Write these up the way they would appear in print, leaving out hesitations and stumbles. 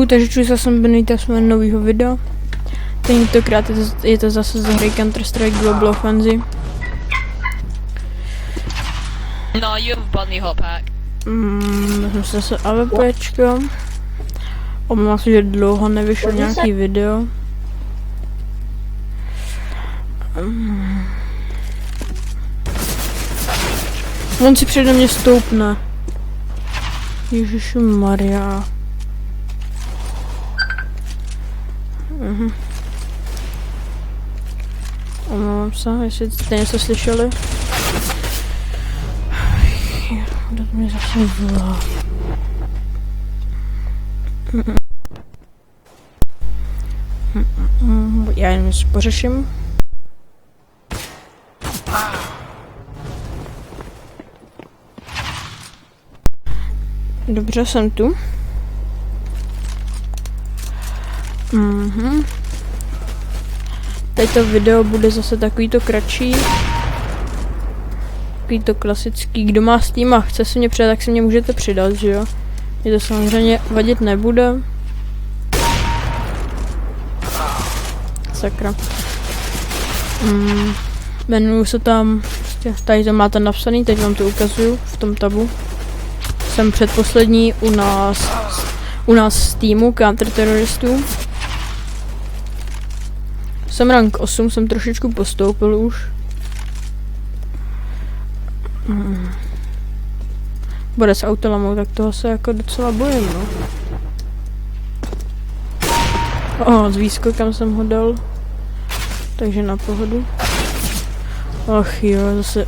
Takže čuli jsem Benita z mého nového videa. Tentokrát je to zase ze hry Counter-Strike Global Offensive. No, you have bought me hot pack. Vezmu si zase AWPčko. Omlouvám se, že dlouho nevyšlo nějaký video. On si přede mě stoupne. Ježišmarja. Omlouvám se, jestli jste něco slyšeli. Kdo to mě zase volá? Já jen něco pořeším. Dobře, jsem tu. Toto video bude zase takovýto kratší. Takovýto klasický. Kdo má Steam a chce se mě přidat, tak se mě můžete přidat, že jo? Mě to samozřejmě vadit nebude. Sakra. Jmenuji se tam, prostě, tady to máte napsaný, teď vám to ukazuju v tom tabu. Jsem předposlední u nás z týmu counterteroristů. Jsem rank 8, jsem trošičku postoupil už. Bude s autolamou, tak toho se jako docela bojím, no. Z výskokem jsem ho dal. Takže na pohodu. Ach jo, zase.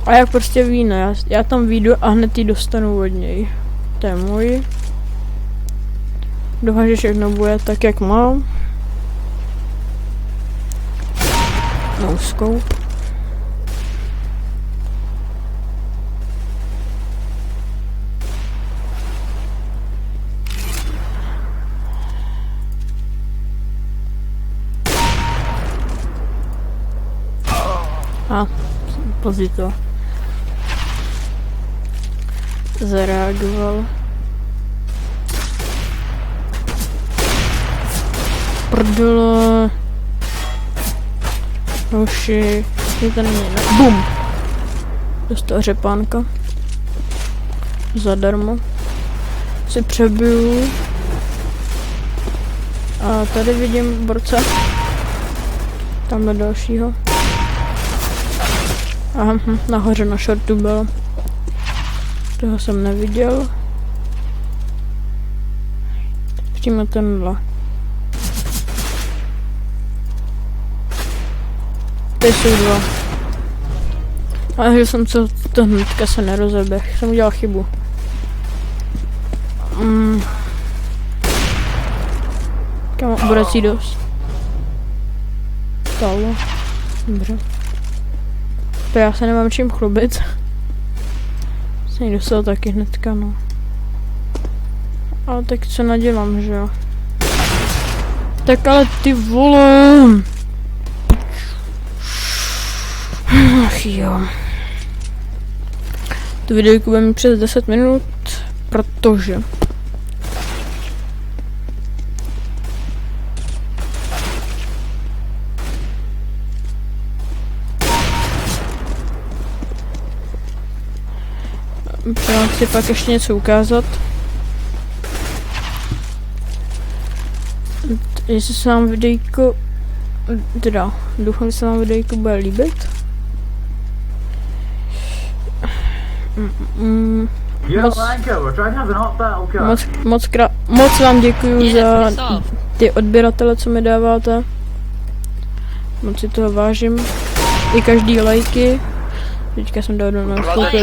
A jak prostě ví, ne? Já tam vyjdu a hned ji dostanu od něj. To je můj. Doufám, že všechno bude tak, jak mám. No scope. Později to zareagoval. Prdele. Hoši, je to není, ne? Bum! Dostal řepánka. Zadarmo. Si přebiju. A tady vidím borce. Tamhle dalšího. Aha, nahoře na shortu byl. Toho jsem neviděl. Přímo tenhle. Tady jsou dva. Ale že jsem to hnedka se nerozeběh. Jsem udělal chybu. Kam obrací dost. Stalo. Dobře. To já se nemám čím chlubit. Jsem ji dostal taky hnedka, no. Ale tak co nadělám, že jo? Tak ale ty vole. Ach jo. Tu videjku bude mít přes 10 minut, protože chci pak ještě něco ukázat. Jestli se vám videjko, teda doufám, že se vám videjko bude líbit. Moc vám děkuju za ty odběratele, co mi dáváte. Moc si toho vážím. I každý lajky. Teďka jsem dal do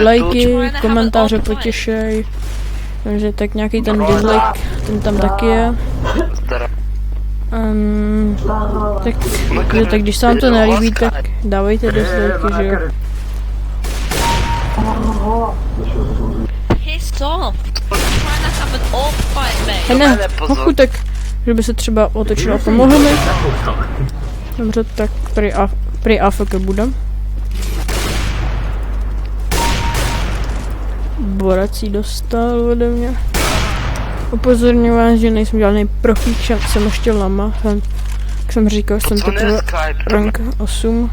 lajky, komentáře potěšej. Takže tak nějaký ten dislike, ten tam taky je. Tak když se vám to nelíbí, tak dávejte dislike, že jo. Ne, hochu, tak, že by se třeba otočil a pomohl mi. Dobře, tak prý AFK bude. Borací dostal ode mě. Upozorňuji vás, že nejsem žádný profík, jsem ještě lama. Jak jsem říkal, jsem teprve rank 8.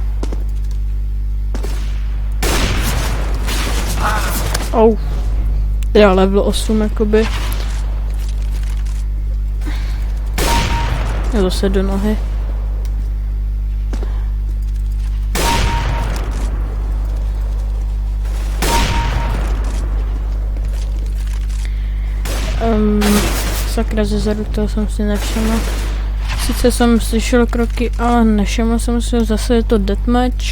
Au. Já level 8 jakoby. Já zase do nohy. Sakra, zezadu toho jsem si nevšiml. Sice jsem slyšel kroky, ale nevšiml jsem si, zase je to deathmatch.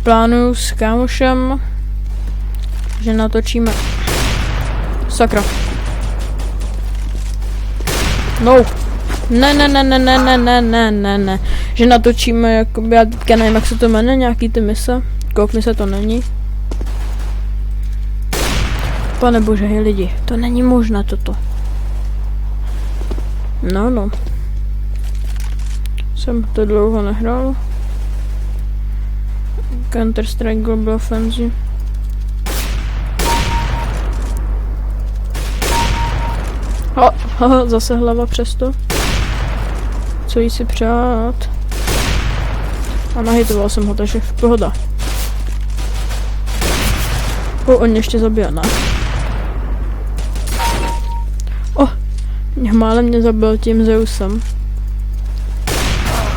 Plánuju s kámošem, že natočíme. Sakra. No. Ne. Že natočíme, jakoby, já teďka nevím, jak se to jmenuje, nějaký ty mise. Kolik mise to není. Pane bože, hej lidi, to není možné toto. No. Jsem to dlouho nehrál. Counter-Strike Global Offensive. Zase hlava přesto. Co jí si přát? A nahitoval jsem ho, takže v pohoda. On mě ještě zabije, ne? Málem mě zabil tím Zeusem.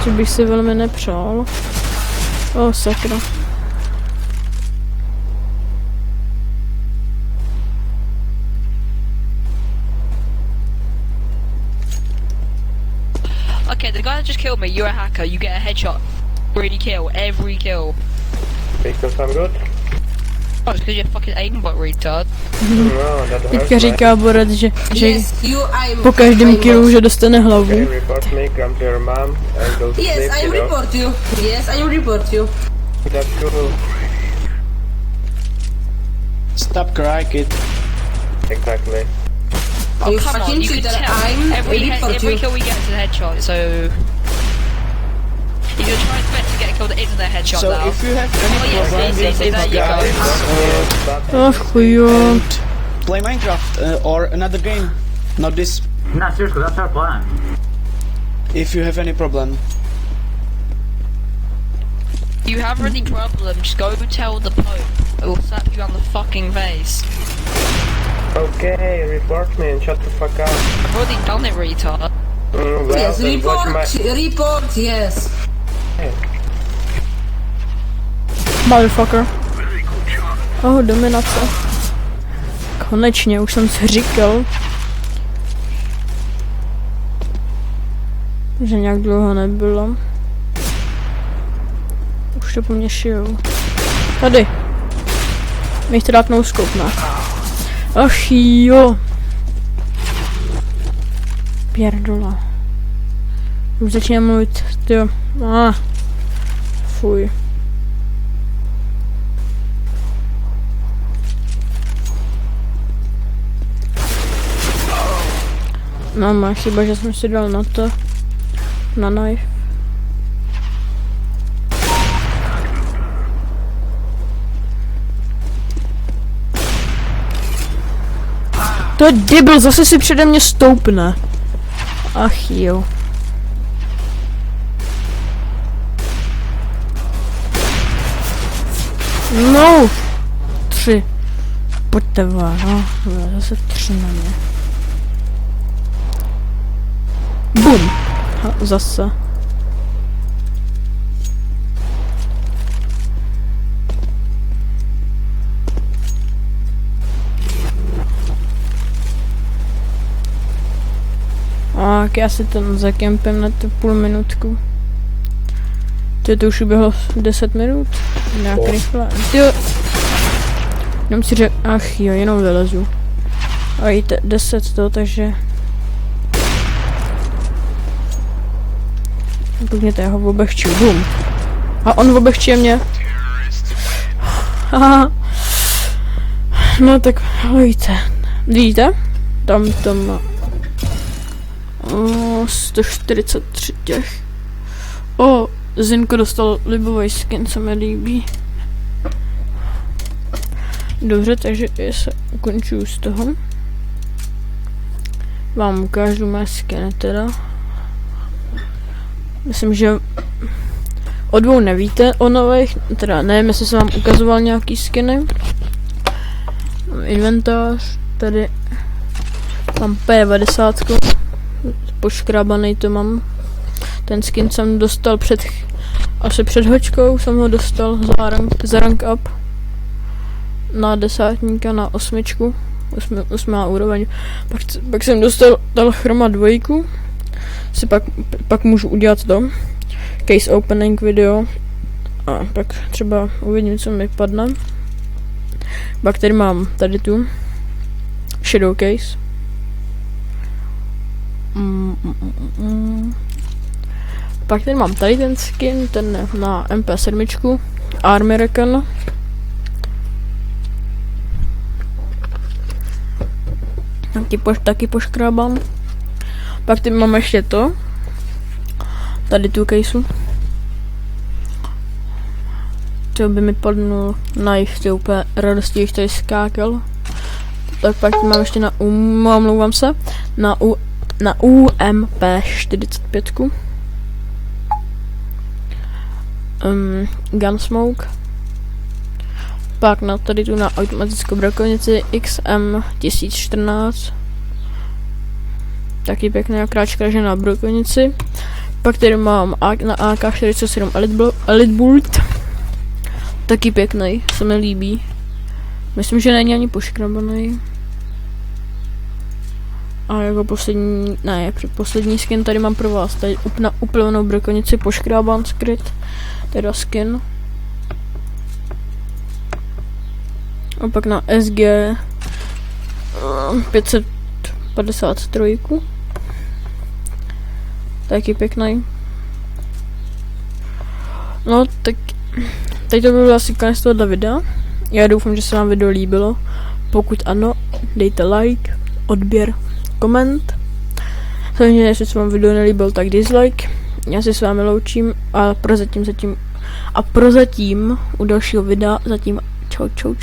Co bych si velmi nepřál. Sakra. Okay, the guy that just killed me, you're a hacker, you get a headshot. Really kill, every kill. Because I'm good? Oh, it's because you're fucking aimbot retard. Teďka říká Borec, že po každém killu, že dostane hlavu. Okay, report me, come to your mom and go to Yes, sleep, I will report you. Yes, I will report you. That's cool. Stop crying, kid. Exactly. Oh, You come on, fucking you can cheater, tell. I'm Every report you. kill we get is a headshot, so... You're gonna try his best to get a kill that isn't a headshot So now. if you have any Oh, yes, problem yes, with yes, this there you go. guy, Chujo. and play Minecraft or another game, not this. No, seriously, that's our plan. If you have any problem, If you have any problem, just go tell the Pope. It will slap you on the fucking face. Okay, report me and shut the fuck up. I've already done it, retard. Well, Yes, then watch report, yes. Motherfucker. Dominace. Konečně, už jsem si říkal. Že nějak dlouho nebylo. Už to po mně šijou. Tady. Mějte dát nouscope, ne? Ach jo. Pěrdola. Už začínám mluvit, tyjo. Fuj. No, má chyba, že jsem si dal na to. Na knife. To je debil, zase si přede mě stoupne. Ach jo. No! 3. Pojďte vám, no. Zase 3 na mě. Bum! Zase. Tak já si tam zakempím na tu půl minutku. To už uběhlo 10 minut. Nějak rychle. Tyjo. Jenom si řek... Ach jo, jenom vylezu. A jíte 10 to, takže... Koukněte, já ho obehču. Bum. A on obehčuje mě. Haha. No tak, hojte. Vidíte? Tam to má... 143 těch. Zinko dostal libový skin, co mi líbí. Dobře, takže já se ukončuju z toho. Vám ukážu mé skiny teda. Myslím, že o dvou nevíte, o nových, teda nevím, jestli jsem vám ukazoval nějaký skiny. Inventář, tady mám P90, poškrábaný to mám. Ten skin jsem dostal asi před hoďkou jsem ho dostal za rank up. Na 10, na 8, 8. úroveň. Pak jsem dostal chroma 2. Si pak můžu udělat to. Case opening video. A pak třeba uvidím, co mi padne. Pak tady mám tady tu shadow case. Pak tady mám tady ten skin, ten na MP7, Army Recon. Taky poškrábám. Pak tady mám ještě to. Tady tu caseu. To by mi padnul knife, to úplně radostí, když tady skákal. Tak pak mám ještě omlouvám se, na UMP 45. Gunsmoke. Pak na tady tu na automatickou brakovnici XM 1014. Taky pěkná kráčka, že na brakovnici. Pak tady mám na AK-47 Elite Bolt. Taky pěkný, se mi líbí. Myslím, že není ani poškrabaný. A jako poslední skin tady mám pro vás. Tady na úplnou brakovnici poškrábán skryt. Teda skin. A pak na SG 553. Taky pěkný. No tak teď to by bylo asi konec tohoto videa. Já doufám, že se vám video líbilo. Pokud ano, dejte like, odběr, koment. Samozřejmě, jestli se vám video nelíbil, tak dislike. Já se s vámi loučím a prozatím u dalšího videa zatím čau.